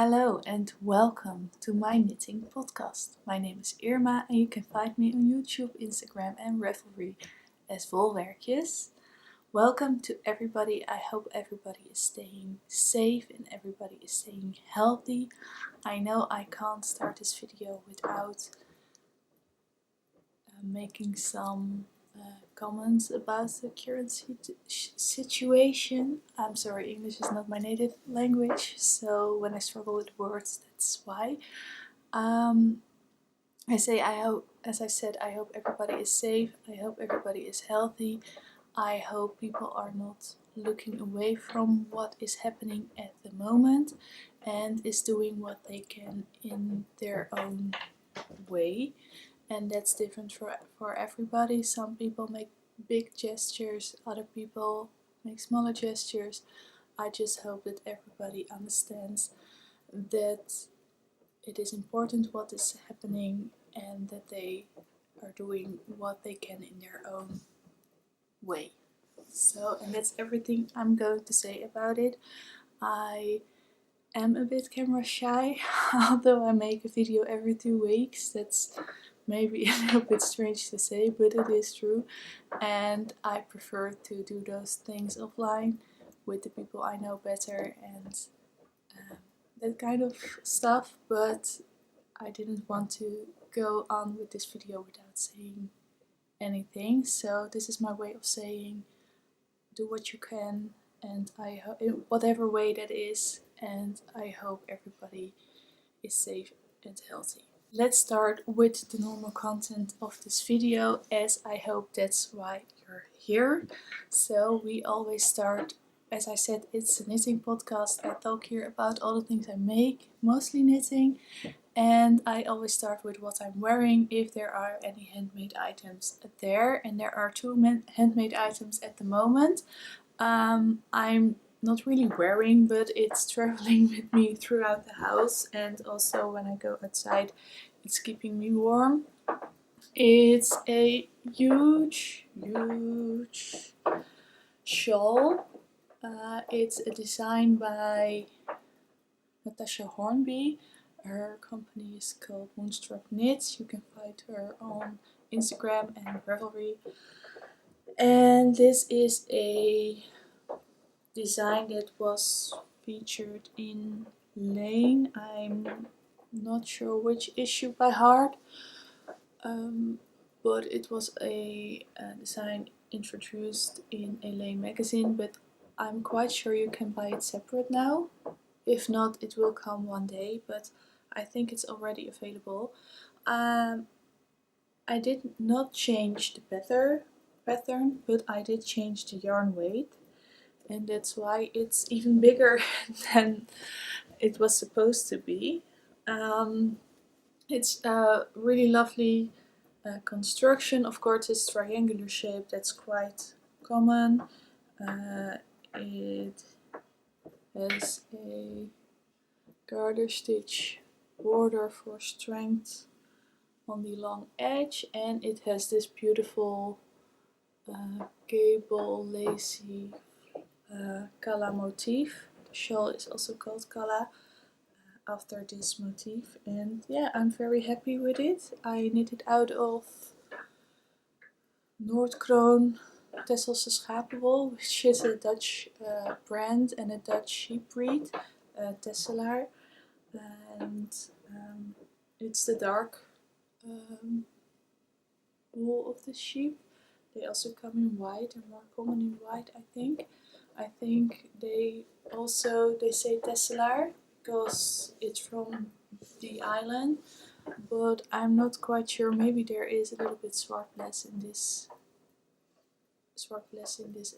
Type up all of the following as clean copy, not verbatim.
Hello and welcome to my knitting podcast. My name is Irma and you can find me on YouTube, Instagram and Ravelry as Wolwerkjes. Welcome to everybody. I hope everybody is staying safe and everybody is staying healthy. I know I can't start this video without making some comments about the current situation. I'm sorry, English is not my native language, so when I struggle with words, that's why. As I said, I hope everybody is safe. I hope everybody is healthy. I hope people are not looking away from what is happening at the moment and is doing what they can in their own way. And that's different for everybody. Some people make big gestures, other people make smaller gestures. I just hope that everybody understands that it is important what is happening and that they are doing what they can in their own way. And that's everything I'm going to say about it. I am a bit camera shy, although I make a video every 2 weeks. That's maybe a little bit strange to say, but it is true. And I prefer to do those things offline with the people I know better and that kind of stuff. But I didn't want to go on with this video without saying anything. So this is my way of saying do what you can, and in whatever way that is, and I hope everybody is safe and healthy. Let's start with the normal content of this video, as I hope that's why you're here. So we always start, as I said, it's a knitting podcast. I talk here about all the things I make, mostly knitting, and I always start with what I'm wearing, if there are any handmade items there, and there are 2 handmade items at the moment. I'm not really wearing, but it's traveling with me throughout the house, and also when I go outside it's keeping me warm. It's a huge shawl. It's a design by Natasja Hornby. Her company is called Moonstruckknits. You can find her on Instagram and Ravelry. And this is a design that was featured in Lane. I'm not sure which issue by heart, but it was a design introduced in a Lane magazine, but I'm quite sure you can buy it separate now. If not, it will come one day, but I think it's already available. I did not change the pattern, but I did change the yarn weight, and that's why it's even bigger than it was supposed to be. It's a really lovely construction. Of course, it's triangular shape, that's quite common. It has a garter stitch border for strength on the long edge, and it has this beautiful gable lacy calla motif. The shawl is also called calla after this motif, and yeah, I'm very happy with it. I knit it out of Noordkroon Tesselse Schapenwol, which is a Dutch brand and a Dutch sheep breed, Tesselaar, and it's the dark wool of the sheep. They also come in white, and more common in white, I think. I think they say Tesselaar because it's from the island, but I'm not quite sure. Maybe there is a little bit swartbless in this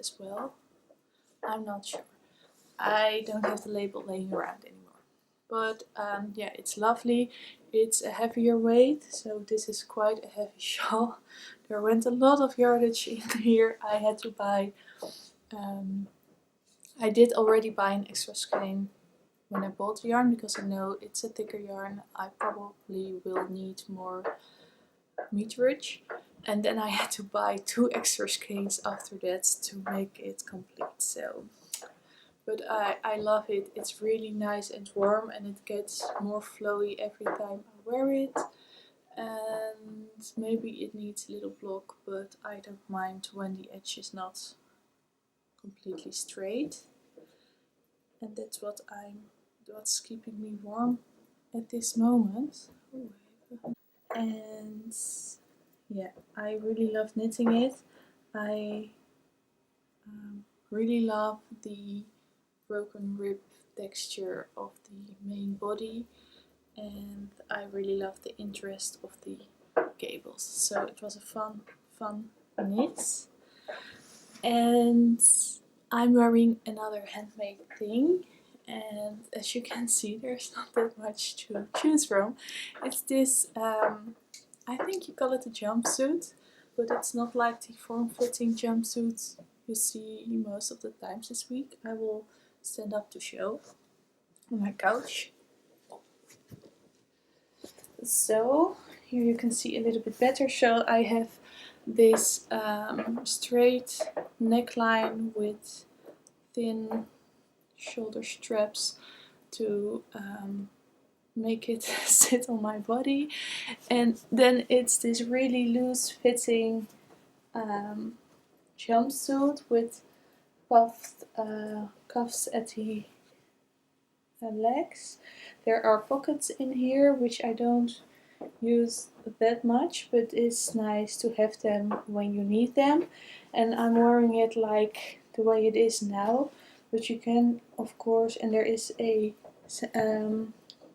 as well. I'm not sure. I don't have the label laying around anymore. But yeah, it's lovely. It's a heavier weight, so this is quite a heavy shawl. There went a lot of yardage in here. I had to buy, I did already buy an extra skein when I bought the yarn, because I know it's a thicker yarn. I probably will need more meterage. And then I had to buy 2 extra skeins after that to make it complete. but I love it. It's really nice and warm, and it gets more flowy every time I wear it. And maybe it needs a little block, but I don't mind when the edge is not completely straight. And that's what's keeping me warm at this moment. And yeah, I really love knitting it. I really love the broken rib texture of the main body, and I really love the interest of the gables. So it was a fun knit. And I'm wearing another handmade thing, and as you can see, there's not that much to choose from. It's this, I think you call it a jumpsuit, but it's not like the form-fitting jumpsuits you see most of the times this week. I will stand up to show on my couch. So here you can see a little bit better. So I have this straight neckline with thin shoulder straps to make it sit on my body, and then it's this really loose fitting jumpsuit with puffed cuffs at the legs. There are pockets in here which I don't use that much, but it's nice to have them when you need them. And I'm wearing it like the way it is now, but you can, of course, and there is a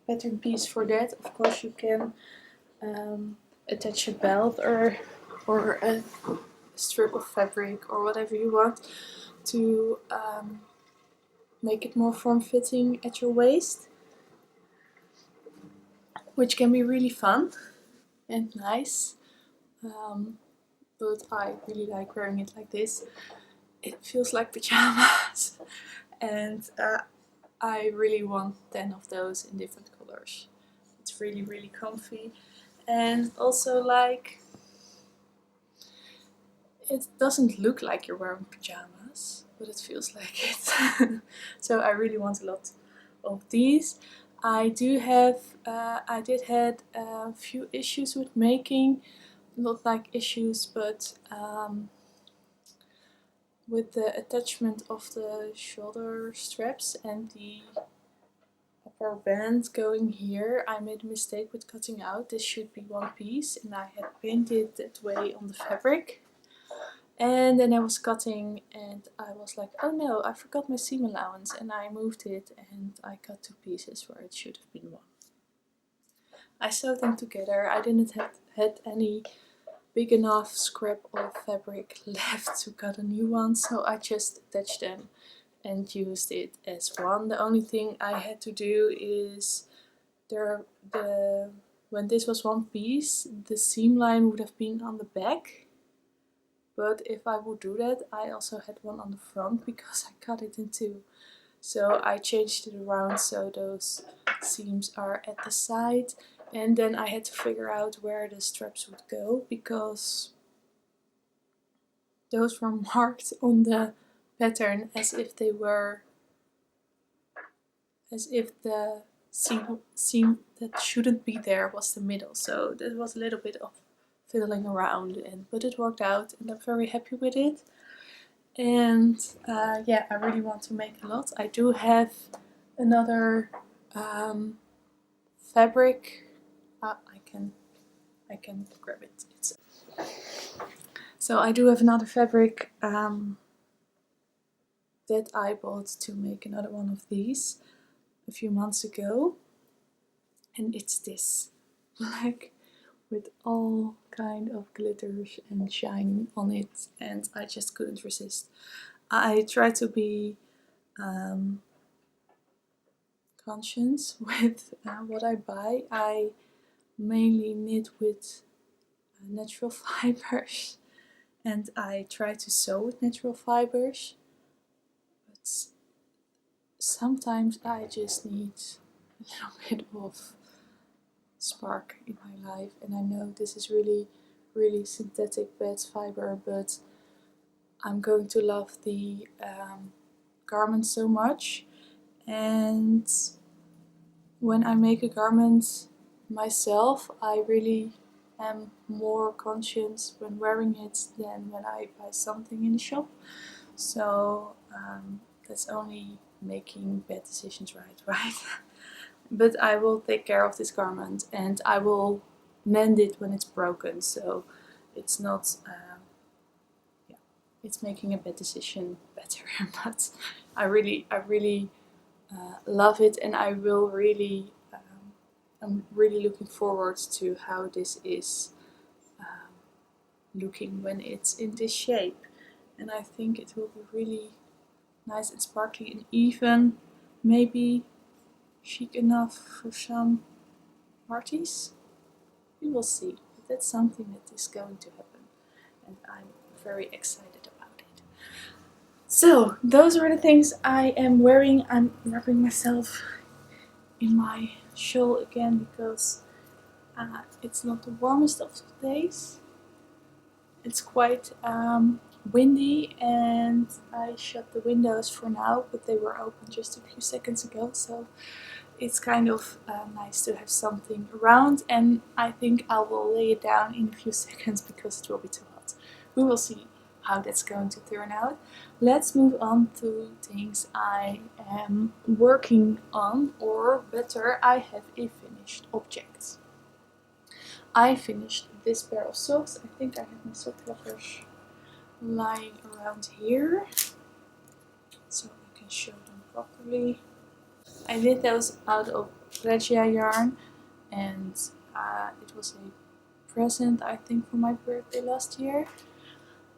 pattern piece for that. Of course, you can attach a belt or a strip of fabric or whatever you want to make it more form-fitting at your waist, which can be really fun and nice. But I really like wearing it like this. It feels like pajamas, and I really want 10 of those in different colors. It's really comfy, and also like it doesn't look like you're wearing pajamas, but it feels like it. So I really want a lot of these. I did have a few issues with making, not like issues, but with the attachment of the shoulder straps and the upper band going here. I made a mistake with cutting out. This should be one piece, and I had painted that way on the fabric. And then I was cutting and I was like, oh no, I forgot my seam allowance, and I moved it and I cut 2 pieces where it should have been 1. I sewed them together. I didn't have had any big enough scrap of fabric left to cut a new one, so I just attached them and used it as one. The only thing I had to do is when this was one piece, the seam line would have been on the back. But if I would do that, I also had one on the front because I cut it in 2. So I changed it around so those seams are at the side. And then I had to figure out where the straps would go, because those were marked on the pattern as if they were, as if the seam that shouldn't be there was the middle. So there was a little bit of fiddling around, but it worked out and I'm very happy with it. And yeah, I really want to make a lot. I do have another fabric. I can grab it. So I do have another fabric that I bought to make another one of these a few months ago, and it's this black with all kind of glitters and shine on it, and I just couldn't resist. I try to be conscious with what I buy. I mainly knit with natural fibers, and I try to sew with natural fibers, but sometimes I just need a little bit of spark in my life. And I know this is really synthetic bed fiber, but I'm going to love the garments so much, and when I make a garment myself, I really am more conscious when wearing it than when I buy something in the shop. So that's only making bad decisions, right? But I will take care of this garment and I will mend it when it's broken. So it's not, yeah, it's making a bad decision better. But I really love it, and I will really, I'm really looking forward to how this is looking when it's in this shape. And I think it will be really nice and sparkly, and even maybe chic enough for some parties. We will see. But that's something that is going to happen, and I'm very excited about it. So those are the things I am wearing. I'm wrapping myself in my shawl again because it's not the warmest of days. It's quite windy, and I shut the windows for now, but they were open just a few seconds ago, so it's kind of nice to have something around, and I think I will lay it down in a few seconds because it will be too hot. We will see how that's going to turn out. Let's move on to things I am working on, or better, I have a finished object. I finished this pair of socks. I think I have my sock covers lying around here, so I can show them properly. I did those out of Regia yarn, and it was a present, I think, for my birthday last year.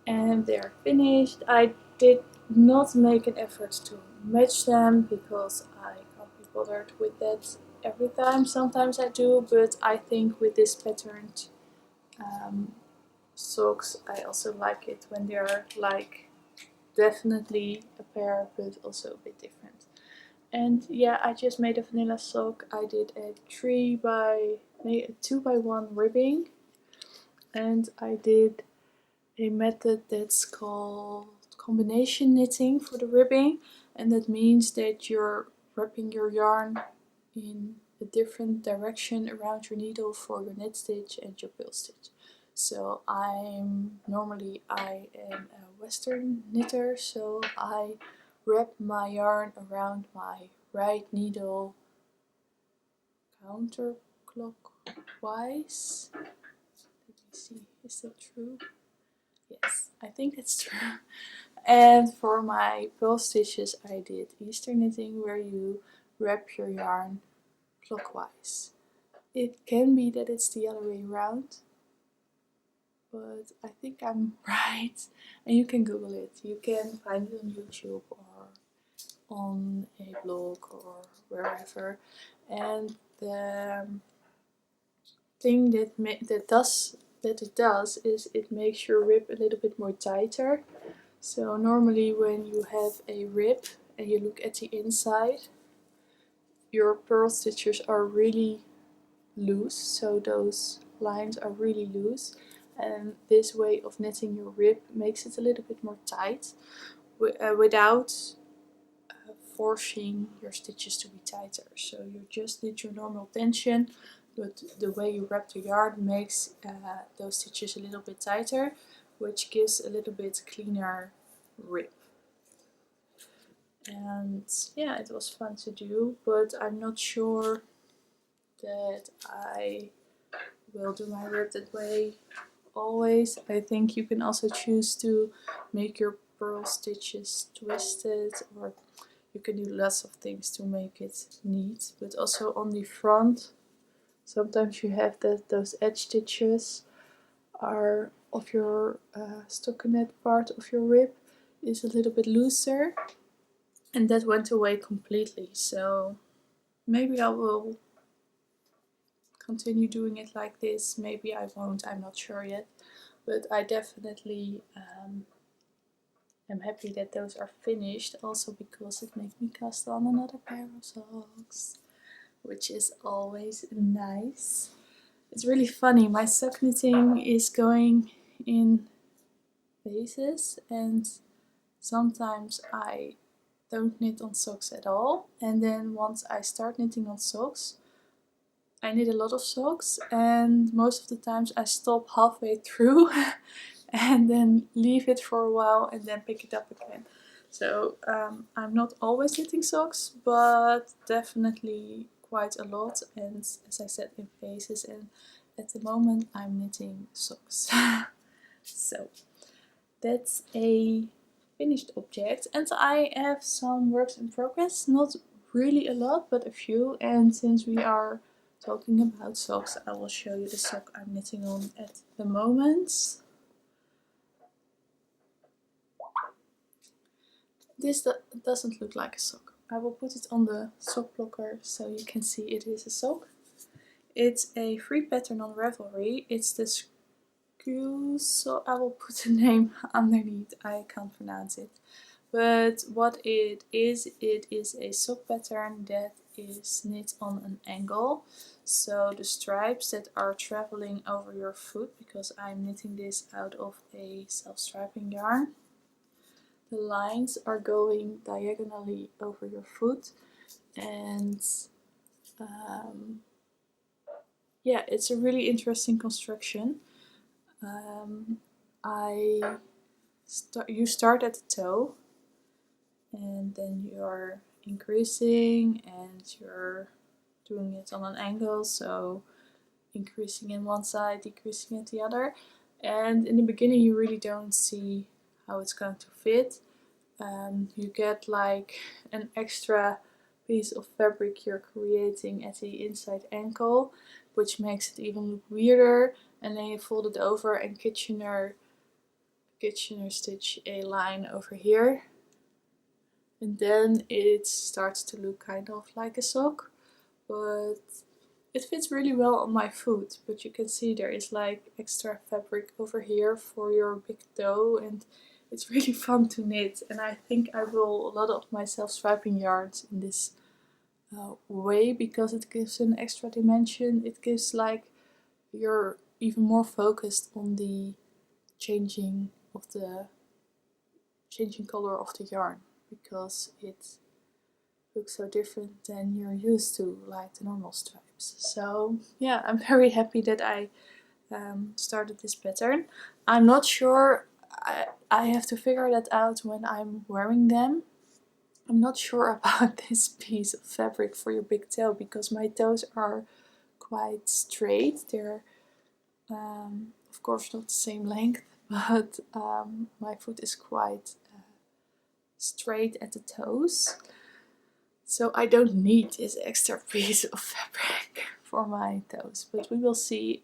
And they are finished. I did not make an effort to match them because I can't be bothered with that every time. Sometimes I do, but I think with this patterned socks, I also like it when they're like definitely a pair, but also a bit different. And yeah, I just made a vanilla sock. I did a 2x1 ribbing, and I did a method that's called combination knitting for the ribbing, and that means that you're wrapping your yarn in a different direction around your needle for your knit stitch and your purl stitch. So I am a Western knitter, so I wrap my yarn around my right needle counterclockwise. Let me see, is that true? Yes, I think that's true. And for my purl stitches I did Eastern knitting, where you wrap your yarn clockwise. It can be that it's the other way around, but I think I'm right. And you can Google it. You can find it on YouTube or on a blog or wherever. And the thing that it does is it makes your rib a little bit more tighter. So normally when you have a rib and you look at the inside, your purl stitches are really loose, so those lines are really loose, and this way of knitting your rib makes it a little bit more tight without forcing your stitches to be tighter. So you just knit your normal tension, but the way you wrap the yarn makes those stitches a little bit tighter, which gives a little bit cleaner rib. And yeah, it was fun to do, but I'm not sure that I will do my rib that way always. I think you can also choose to make your purl stitches twisted, or you can do lots of things to make it neat. But also on the front, sometimes you have that those edge stitches are of your stockinette part of your rib is a little bit looser, and that went away completely. So maybe I will continue doing it like this. Maybe I won't, I'm not sure yet. But I definitely am happy that those are finished, also because it makes me cast on another pair of socks, which is always nice. It's really funny, my sock knitting is going in phases, and sometimes I don't knit on socks at all, and then once I start knitting on socks, I knit a lot of socks, and most of the times I stop halfway through and then leave it for a while and then pick it up again. So I'm not always knitting socks, but definitely quite a lot, and as I said, in phases, and at the moment I'm knitting socks. So that's a finished object, and I have some works in progress, not really a lot but a few, and since we are talking about socks, I will show you the sock I'm knitting on at the moment. This doesn't look like a sock. I will put it on the sock blocker so you can see it is a sock. It's a free pattern on Ravelry. It's the Screw, so I will put the name underneath. I can't pronounce it. But what it is a sock pattern that is knit on an angle. So the stripes that are traveling over your foot, because I'm knitting this out of a self-striping yarn, the lines are going diagonally over your foot, and yeah, it's a really interesting construction. You start at the toe, and then you're increasing and you're doing it on an angle, so increasing in one side, decreasing at the other. And in the beginning you really don't see how it's going to fit. You get like an extra piece of fabric you're creating at the inside ankle, which makes it even look weirder, and then you fold it over and Kitchener stitch a line over here, and then it starts to look kind of like a sock, but it fits really well on my foot. But you can see there is like extra fabric over here for your big toe, and it's really fun to knit, and I think I roll a lot of my self-striping yarns in this way, because it gives an extra dimension. It gives like, you're even more focused on the changing color of the yarn, because it looks so different than you're used to, like the normal stripes. So yeah, I'm very happy that I started this pattern. I'm not sure, I have to figure that out when I'm wearing them. I'm not sure about this piece of fabric for your big toe, because my toes are quite straight. They're of course not the same length, but my foot is quite straight at the toes. So I don't need this extra piece of fabric for my toes, but we will see.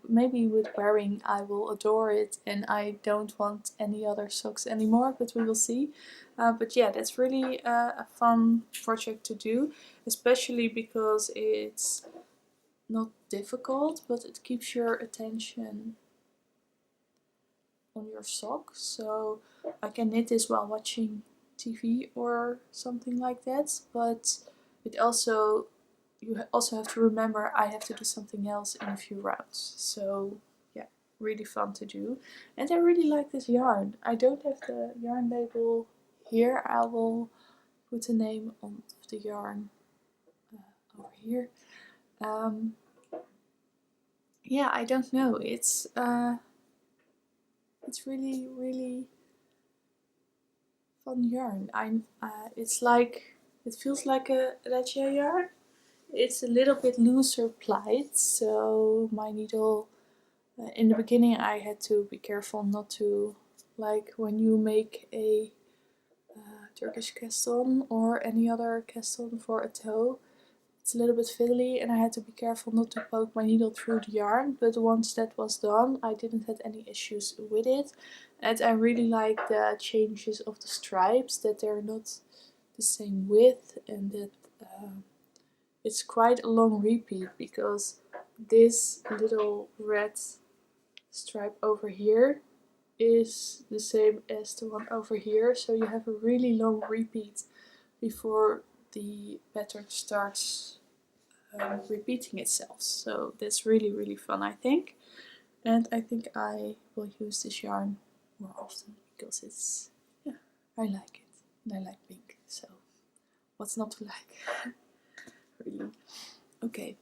Maybe with wearing I will adore it and I don't want any other socks anymore, but we will see. But yeah, that's really a fun project to do, especially because it's not difficult, but it keeps your attention on your sock. So I can knit this while watching TV or something like that, but you also have to remember I have to do something else in a few rounds. So yeah, really fun to do, and I really like this yarn. I don't have the yarn label here. I will put the name of the yarn over here. Yeah, I don't know. It's really fun yarn. It feels like a razzia yarn. It's a little bit looser plied, so my needle, in the beginning I had to be careful not to, like when you make a Turkish cast on or any other cast on for a toe, it's a little bit fiddly, and I had to be careful not to poke my needle through the yarn, but once that was done I didn't have any issues with it. And I really like the changes of the stripes, that they're not the same width, and that it's quite a long repeat, because this little red stripe over here is the same as the one over here, so you have a really long repeat before the pattern starts repeating itself. So that's really fun, I think. And I think I will use this yarn more often, because it's, yeah, I like it and I like pink. So What's not to like? Really? Okay,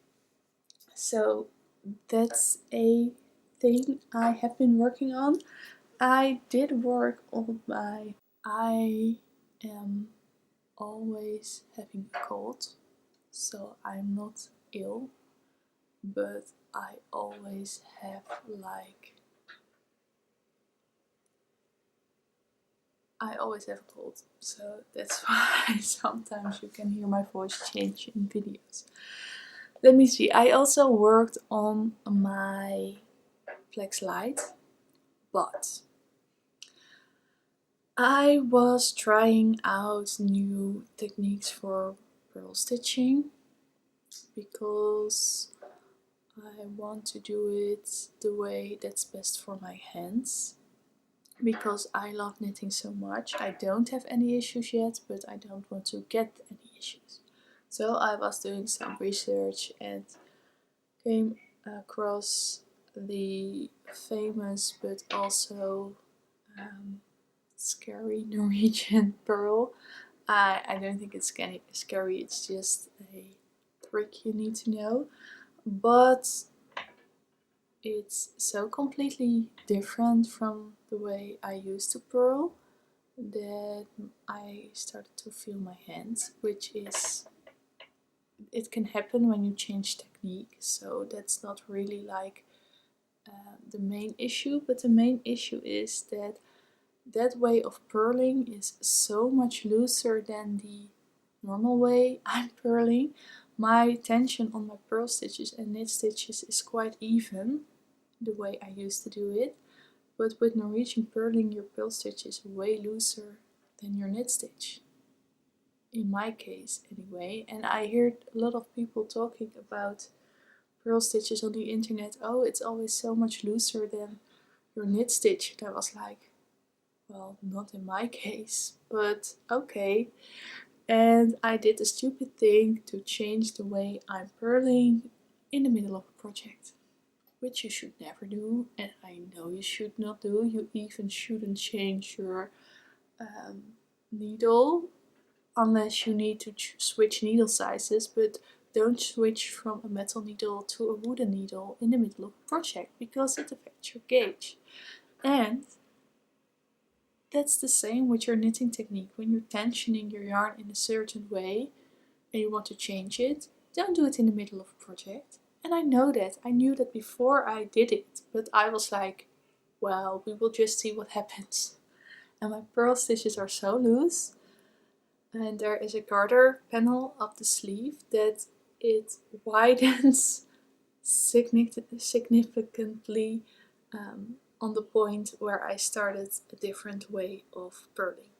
so that's a thing I have been working on. I did work on my... I am always having a cold, so I'm not ill, but I always have a cold, so that's why sometimes you can hear my voice change in videos. Let me see, I also worked on my flax light, but I was trying out new techniques for purl stitching because I want to do it the way that's best for my hands. Because I love knitting so much. I don't have any issues yet, but I don't want to get any issues. So I was doing some research and came across the famous but also scary Norwegian purl. I don't think it's scary, it's just a trick you need to know. But it's so completely different from the way I used to purl that I started to feel my hands, which is... it can happen when you change technique, so that's not really like the main issue, but the main issue is that that way of purling is so much looser than the normal way I'm purling. My tension on my purl stitches and knit stitches is quite even, the way I used to do it, but with Norwegian purling your purl stitch is way looser than your knit stitch. In my case anyway, and I heard a lot of people talking about purl stitches on the internet. Oh, it's always so much looser than your knit stitch. And I was like, well, not in my case, but okay. And I did a stupid thing to change the way I'm purling in the middle of a project, which you should never do, and I know you should not do. You even shouldn't change your needle unless you need to switch needle sizes, but don't switch from a metal needle to a wooden needle in the middle of a project because it affects your gauge. And that's the same with your knitting technique. When you're tensioning your yarn in a certain way and you want to change it, don't do it in the middle of a project. And I know that. I knew that before I did it, but I was like, well, we will just see what happens. And my purl stitches are so loose, and there is a garter panel up the sleeve that it widens significantly on the point where I started a different way of purling.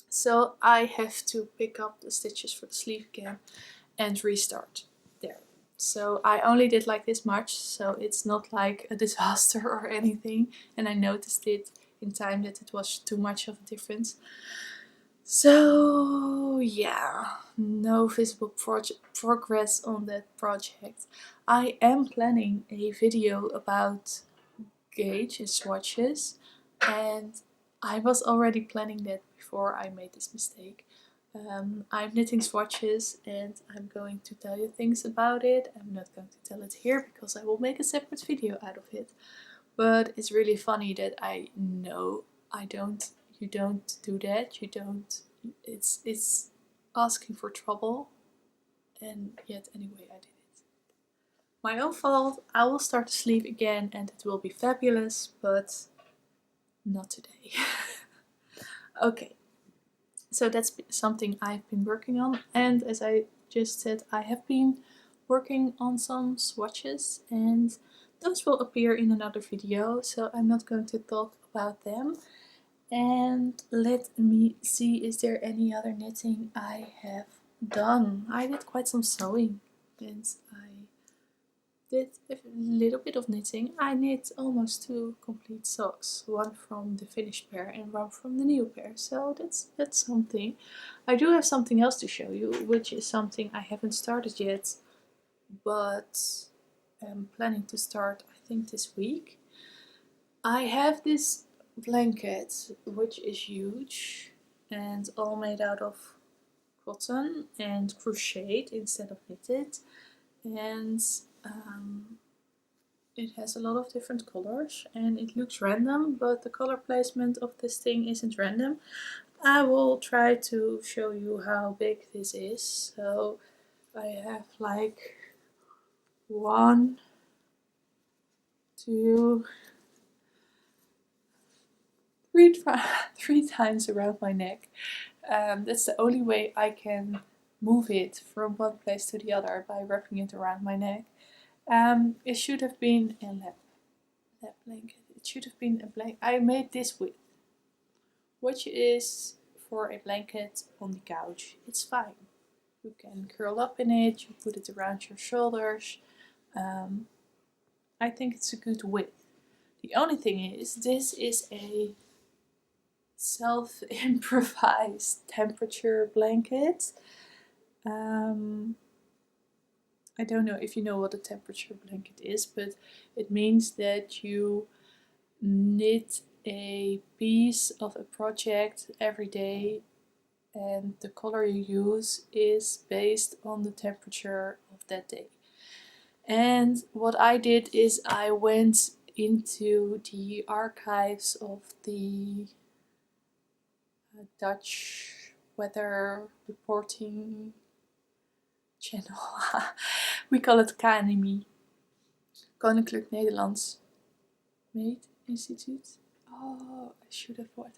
So I have to pick up the stitches for the sleeve again and restart there. So I only did like this much, so it's not like a disaster or anything, and I noticed it in time that it was too much of a difference. So yeah, no visible progress on that project. I am planning a video about gauge and swatches, and I was already planning that before I made this mistake. I'm knitting swatches and I'm going to tell you things about it. I'm not going to tell it here because I will make a separate video out of it. But it's really funny that I know you don't do that. It's asking for trouble, and yet anyway I did it. My own fault. I will start the sleeve again and it will be fabulous, but not today. Okay, so that's something I've been working on, and as I just said, I have been working on some swatches and those will appear in another video, so I'm not going to talk about them. And let me see, is there any other knitting I have done? I did quite some sewing and I did a little bit of knitting. I knit almost 2 complete socks, one from the finished pair and one from the new pair, so that's something. I do have something else to show you, which is something I haven't started yet, but I'm planning to start I think this week. I have this blanket which is huge and all made out of cotton and crocheted instead of knitted, and it has a lot of different colors and it looks random, but the color placement of this thing isn't random. I will try to show you how big this is. So I have like 1, 2, 3 times around my neck. That's the only way I can move it from one place to the other, by wrapping it around my neck. It should have been a lap blanket. It should have been a blanket. I made this width, which is for a blanket on the couch. It's fine. You can curl up in it, you put it around your shoulders. I think it's a good width. The only thing is, this is a self-improvised temperature blanket. I don't know if you know what a temperature blanket is, but it means that you knit a piece of a project every day, and the color you use is based on the temperature of that day. And what I did is I went into the archives of the Dutch weather reporting channel. We call it KNMI, Koninklijk Nederlands Meetinstituut. Oh, I should have thought.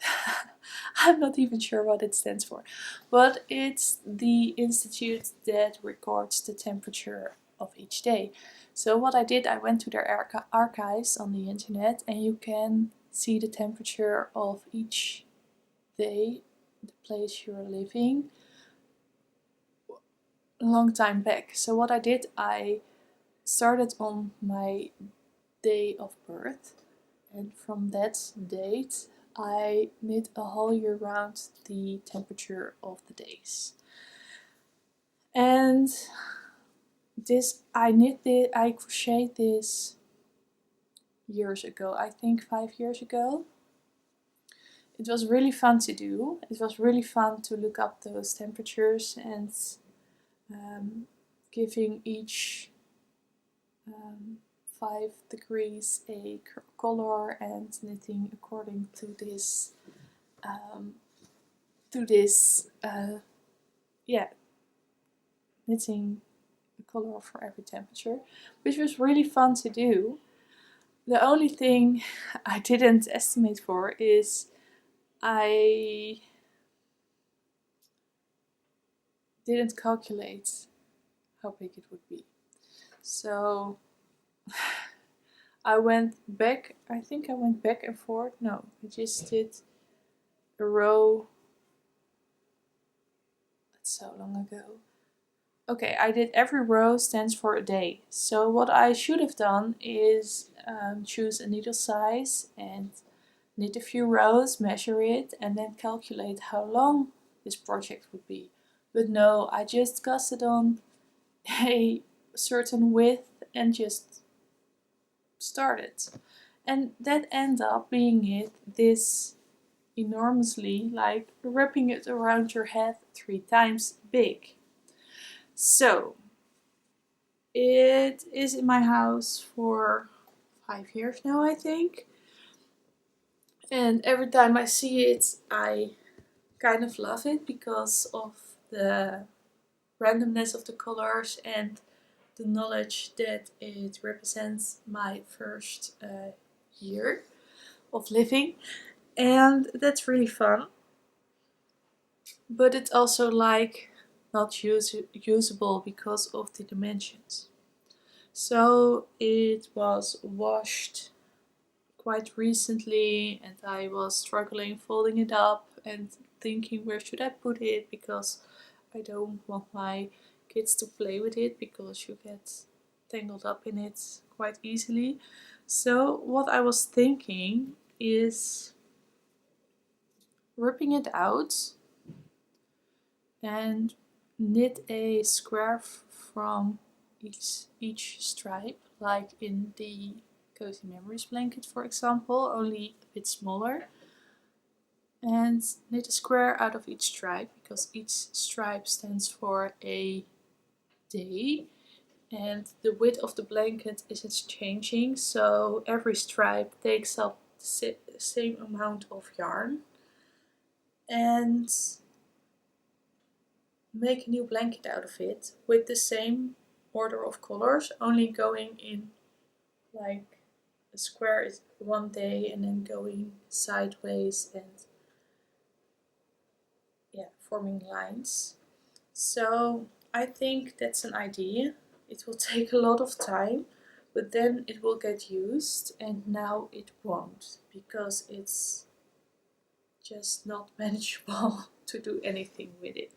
I'm not even sure what it stands for, but it's the institute that records the temperature of each day. So what I did, I went to their archives on the internet, and you can see the temperature of each day, the place you're living, a long time back. So what I did, I started on my day of birth, and from that date I knit a whole year round the temperature of the days. And this, I crocheted this years ago, I think 5 years ago. It was really fun to do. It was really fun to look up those temperatures and giving each 5 degrees a color and knitting according to this knitting a color for every temperature, which was really fun to do. The only thing I didn't estimate for is I didn't calculate how big it would be. So I went back, I think I went back and forth. No, I just did a row. That's so long ago. Okay, I did every row stands for a day. So what I should have done is choose a needle size and knit a few rows, measure it, and then calculate how long this project would be. But no, I just cast it on a certain width and just started. And that ended up being this enormously, like wrapping it around your head 3 times big. So it is in my house for 5 years now, I think. And every time I see it, I kind of love it because of the randomness of the colors and the knowledge that it represents my first year of living. And that's really fun. But it's also like not usable because of the dimensions. So it was washed quite recently, and I was struggling folding it up and thinking, where should I put it, because I don't want my kids to play with it because you get tangled up in it quite easily. So what I was thinking is ripping it out and knit a scarf from each stripe, like in the Cozy Memories blanket, for example, only a bit smaller. and knit a square out of each stripe, because each stripe stands for a day, and the width of the blanket isn't changing, so every stripe takes up the same amount of yarn. And make a new blanket out of it with the same order of colors, only going in like a square is one day and then going sideways and yeah, forming lines. So I think that's an idea. It will take a lot of time, but then it will get used, and now it won't, because it's just not manageable to do anything with it.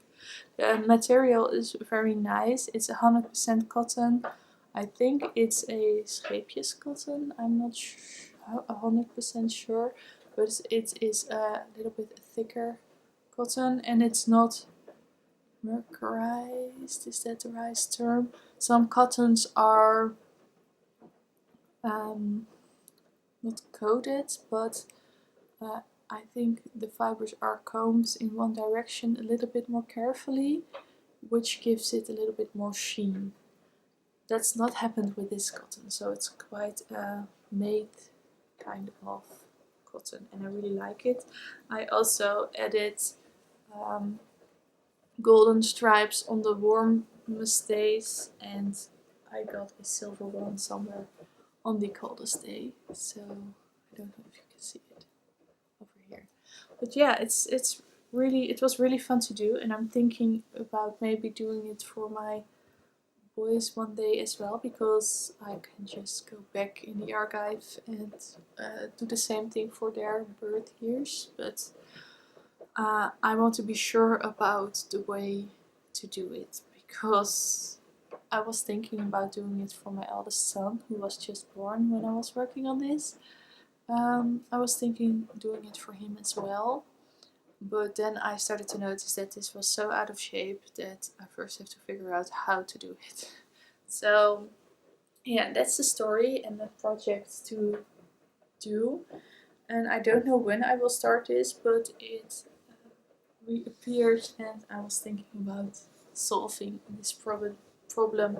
The material is very nice. It's 100% cotton. I think it's a scheepjes cotton. I'm not 100% sure, but it is a little bit thicker cotton, and it's not mercurized. Is that the right term? Some cottons are not coated, but I think the fibers are combed in one direction a little bit more carefully, which gives it a little bit more sheen. That's not happened with this cotton, so it's quite a made kind of cotton, and I really like it. I also added golden stripes on the warmest days, and I got a silver one somewhere on the coldest day, so I don't know if you can see it over here. But yeah, it was really fun to do, and I'm thinking about maybe doing it for my boys one day as well, because I can just go back in the archive and do the same thing for their birth years. But I want to be sure about the way to do it, because I was thinking about doing it for my eldest son, who was just born when I was working on this. I was thinking doing it for him as well, but then I started to notice that this was so out of shape that I first have to figure out how to do it. So yeah, that's the story and the project to do. And I don't know when I will start this, but it reappeared, and I was thinking about solving this problem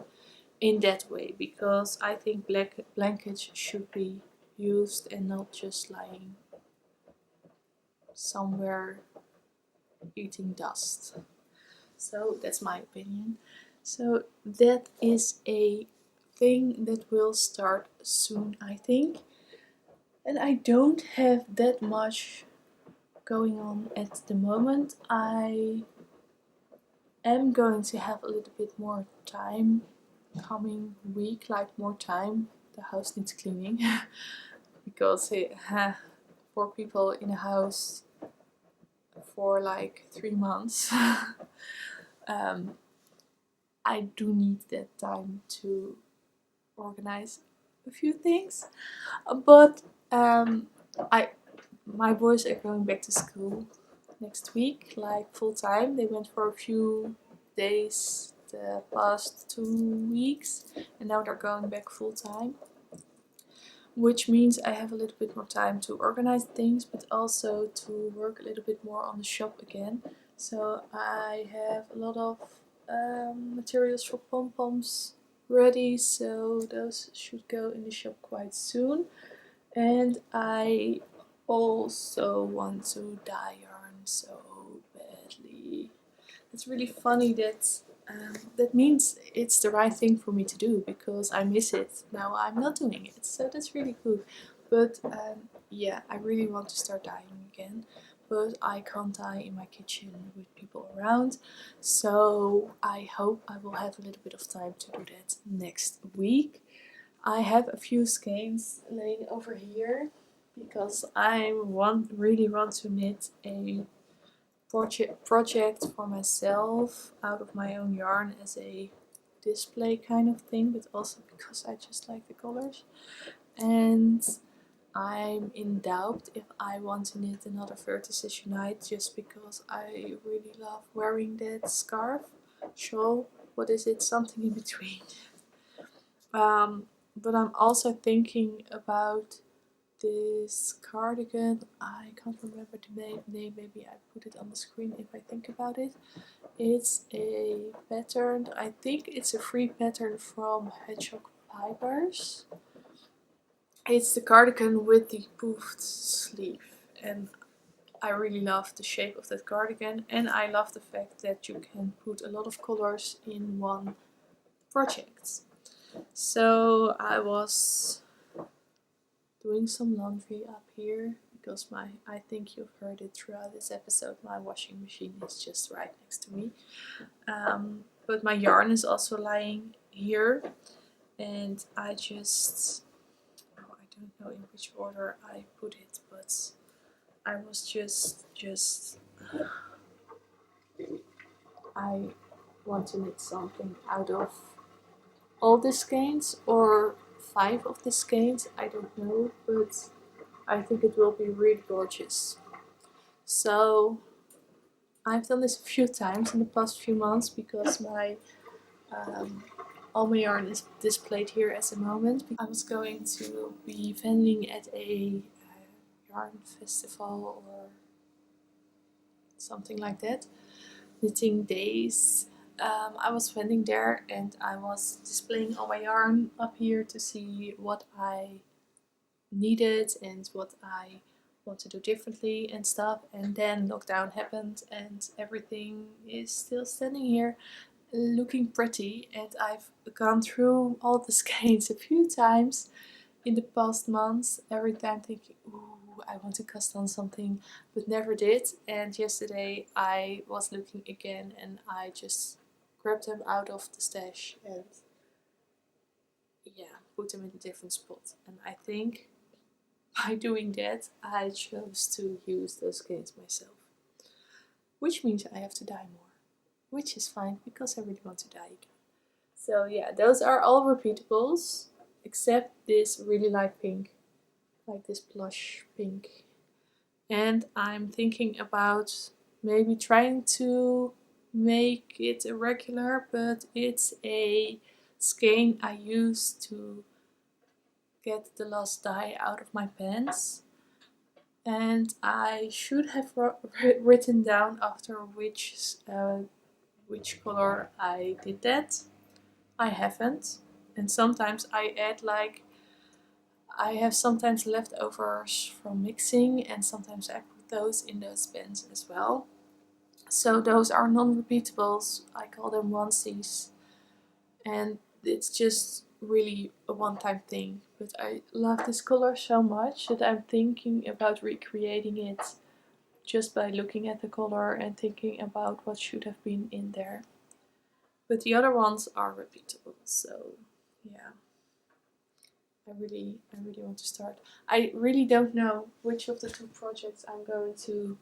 in that way, because I think blankets should be used and not just lying somewhere eating dust. So that's my opinion. So that is a thing that will start soon, I think. And I don't have that much going on at the moment. I am going to have a little bit more time coming week, like more time. The house needs cleaning because 4 people in a house for like 3 months. I do need that time to organize a few things, but my boys are going back to school next week, like full time. They went for a few days the past 2 weeks, and now they're going back full time, which means I have a little bit more time to organize things, but also to work a little bit more on the shop again. So I have a lot of materials for pom-poms ready, so those should go in the shop quite soon. And I also want to dye yarn so badly. It's really funny that that means it's the right thing for me to do, because I miss it. Now I'm not doing it, so that's really good. But yeah, I really want to start dyeing again, but I can't dye in my kitchen with people around, so I hope I will have a little bit of time to do that next week. I have a few skeins laying over here, because I really want to knit a project for myself out of my own yarn as a display kind of thing, but also because I just like the colors. And I'm in doubt if I want to knit another Vertices Unite, just because I really love wearing that scarf, shawl, what is it, something in between. But I'm also thinking about this cardigan. I can't remember the name. Maybe I put it on the screen if I think about it. It's a pattern. I think it's a free pattern from Hedgehog Fibers. It's the cardigan with the puffed sleeve, and I really love the shape of that cardigan, and I love the fact that you can put a lot of colors in one project. So I was doing some laundry up here because I think you've heard it throughout this episode, my washing machine is just right next to me. But my yarn is also lying here, and I don't know in which order I put it, but I was just I want to knit something out of all the skeins or 5 of the skeins, I don't know, but I think it will be really gorgeous. So I've done this a few times in the past few months because all my yarn is displayed here at the moment. I was going to be vending at a yarn festival or something like that, knitting days. I was vending there and I was displaying all my yarn up here to see what I needed and what I want to do differently and stuff. And then lockdown happened and everything is still standing here looking pretty, and I've gone through all the skeins a few times in the past months, every time thinking, ooh, I want to cast on something, but never did. And yesterday I was looking again and I just grabbed them out of the stash and yeah, put them in a different spot. And I think by doing that I chose to use those skeins myself, which means I have to dye more, which is fine because I really want to dye again. So yeah, those are all repeatables except this really light pink, like this blush pink. And I'm thinking about maybe trying to make it a regular, but it's a skein I used to get the last dye out of my pants. And I should have written down after which color I did that. I haven't. And sometimes I add I have sometimes leftovers from mixing and sometimes I put those in those pens as well. So those are non-repeatables. I call them onesies. And it's just really a one-time thing. But I love this color so much that I'm thinking about recreating it just by looking at the color and thinking about what should have been in there. But the other ones are repeatable, so yeah. I really want to start. I really don't know which of the 2 projects I'm going to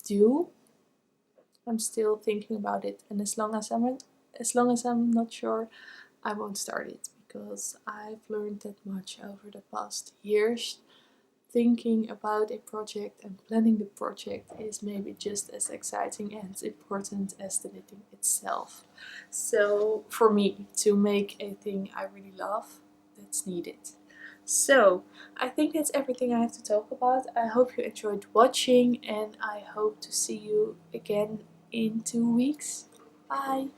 do. I'm still thinking about it, and as long as I'm not sure, I won't start it, because I've learned that much over the past years. Thinking about a project and planning the project is maybe just as exciting and important as the knitting itself. So for me to make a thing I really love, that's needed. So I think that's everything I have to talk about. I hope you enjoyed watching and I hope to see you again in 2 weeks. Bye!